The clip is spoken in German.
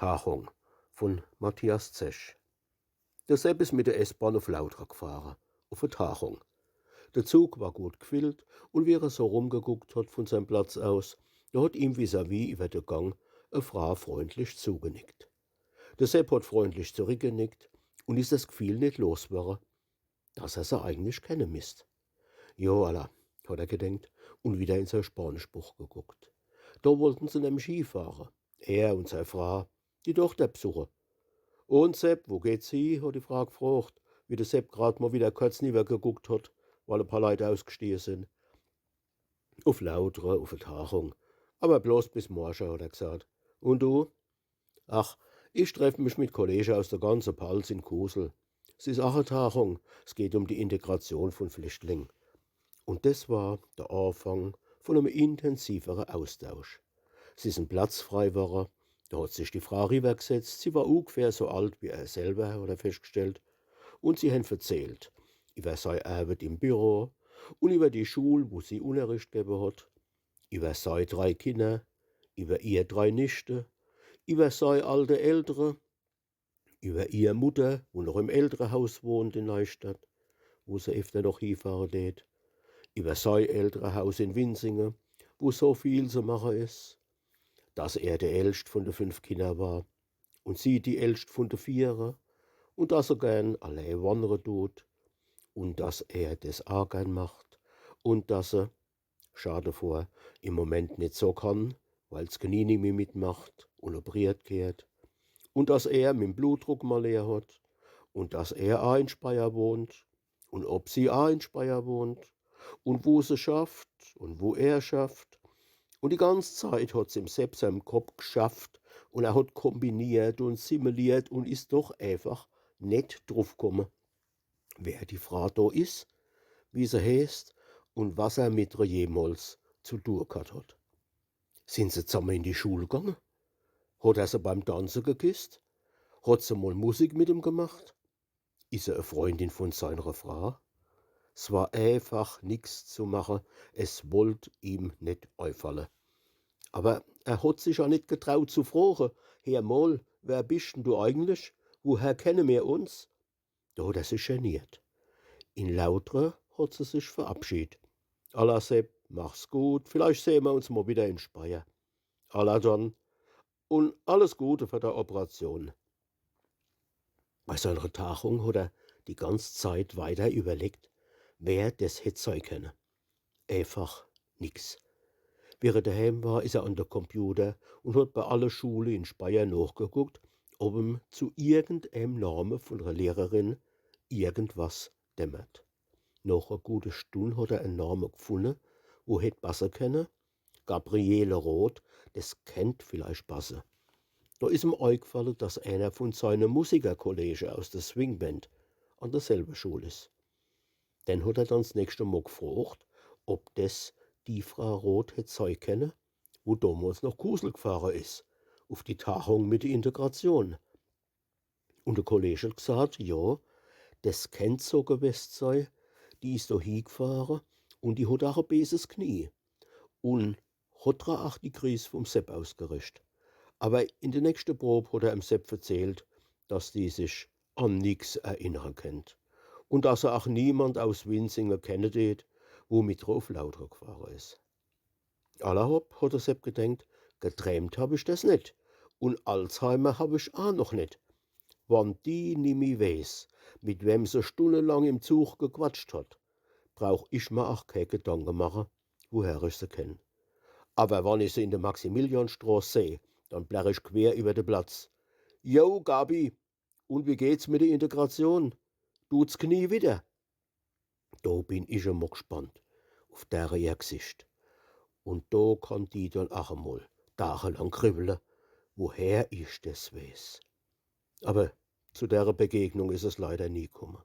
Tachung von Matthias Zesch. Der Sepp ist mit der S-Bahn auf Lautra gefahren, auf eine Tachung. Der Zug war gut gefüllt und wie er so rumgeguckt hat von seinem Platz aus, da hat ihm vis-à-vis über den Gang eine Frau freundlich zugenickt. Der Sepp hat freundlich zurückgenickt und ist das Gefühl nicht losgeworden, dass er sie eigentlich kennen müsst. Jo, Allah, hat er gedenkt und wieder in sein Spanischbuch geguckt. Da wollten sie nämlich Skifahren, er und seine Frau, die Tochter besuchen. Und Sepp, wo geht's hin? Hat die Frau gefragt, wie der Sepp grad mal wieder kurz geguckt hat, weil ein paar Leute ausgestiegen sind. Auf Lautre, auf eine Tachung. Aber bloß bis morgen, hat er gesagt. Und du? Ach, ich treffe mich mit Kollegen aus der ganzen Palz in Kusel. Es ist auch eine Tachung. Es geht um die Integration von Flüchtlingen. Und das war der Anfang von einem intensiveren Austausch. Es ist ein Platz frei geworden. Da hat sich die Frau rübergesetzt. Sie war ungefähr so alt wie er selber, hat er festgestellt. Und sie haben erzählt über seine Arbeit im Büro und über die Schule, wo sie Unterricht gegeben hat, über seine 3 Kinder, über ihr 3 Nichten, über seine alte Eltern, über ihre Mutter, wo noch im Elternhaus wohnt in Neustadt, wo sie öfter noch hinfahren tät, über sein Elternhaus in Winzingen, wo so viel zu machen ist, dass er der Älteste von den 5 Kindern war und sie die Älteste von den 4 und dass er gern allein wandern tut und dass er das auch gern macht und dass er, schade vor, im Moment nicht so kann, weil's Knie nicht mehr mitmacht und operiert gehört und dass er mit dem Blutdruck mal leer hat und dass er auch in Speyer wohnt und ob sie auch in Speyer wohnt und wo sie schafft und wo er schafft. Und die ganze Zeit hat's im Sepp seinem Kopf geschafft und er hat kombiniert und simuliert und ist doch einfach nicht draufgekommen, wer die Frau da ist, wie sie heißt und was er mit ihr jemals zu tun gehabt hat. Sind sie zusammen in die Schule gegangen? Hat er sie beim Tanzen geküsst? Hat sie mal Musik mit ihm gemacht? Ist er eine Freundin von seiner Frau? Es war einfach nix zu machen, es wollt ihm nicht einfallen. Aber er hat sich auch nicht getraut zu fragen, Herr Moll, wer bist denn du eigentlich? Woher kennen wir uns? Da hat er sich geniert. In Lautre hat sie sich verabschiedet. Allah Sepp, mach's gut, vielleicht sehen wir uns mal wieder in Speyer. Allah dann und alles Gute für die Operation. Bei seiner Tachung hat er die ganze Zeit weiter überlegt, wer das hätte sein können. Einfach nix. Wie er daheim war, ist er an der Computer und hat bei aller Schule in Speyer nachgeguckt, ob ihm zu irgendeinem Namen von einer Lehrerin irgendwas dämmert. Nach einer guten Stunde hat er einen Namen gefunden, wo hätte passen können. Gabriele Roth, das kennt vielleicht passen. Da ist ihm eingefallen, dass einer von seinen Musikerkollegen aus der Swingband an derselben Schule ist. Dann hat er dann das nächste Mal gefragt, ob das die Frau Roth hätte sein können, wo damals nach Kusel gefahren ist, auf die Tachung mit der Integration. Und der Kollege hat gesagt, ja, das kennt so gewesen sein, die ist da hingefahren und die hat auch ein besseres Knie. Und hat auch die Krise vom Sepp ausgerichtet. Aber in der nächsten Probe hat er dem Sepp erzählt, dass die sich an nichts erinnern kennt. Und dass er auch niemand aus Winzingen kennen tät, wo mit drauf Lautre gefahren ist. Allerhaupt hat der Sepp gedenkt, geträumt habe ich das nicht. Und Alzheimer habe ich auch noch nicht. Wann die nimmi weiß, mit wem sie stundenlang im Zug gequatscht hat, brauch ich mir auch keine Gedanken machen, woher ich sie kenn. Aber wenn ich sie in der Maximilianstraße sehe, dann plärr ich quer über den Platz. Jo, Gabi, und wie geht's mit der Integration? Tut's Knie wieder? Da bin ich einmal gespannt auf deren ihr Gesicht. Und da kann die dann auch einmal tagelang kribbeln, woher ich das weiß. Aber zu der Begegnung ist es leider nie gekommen.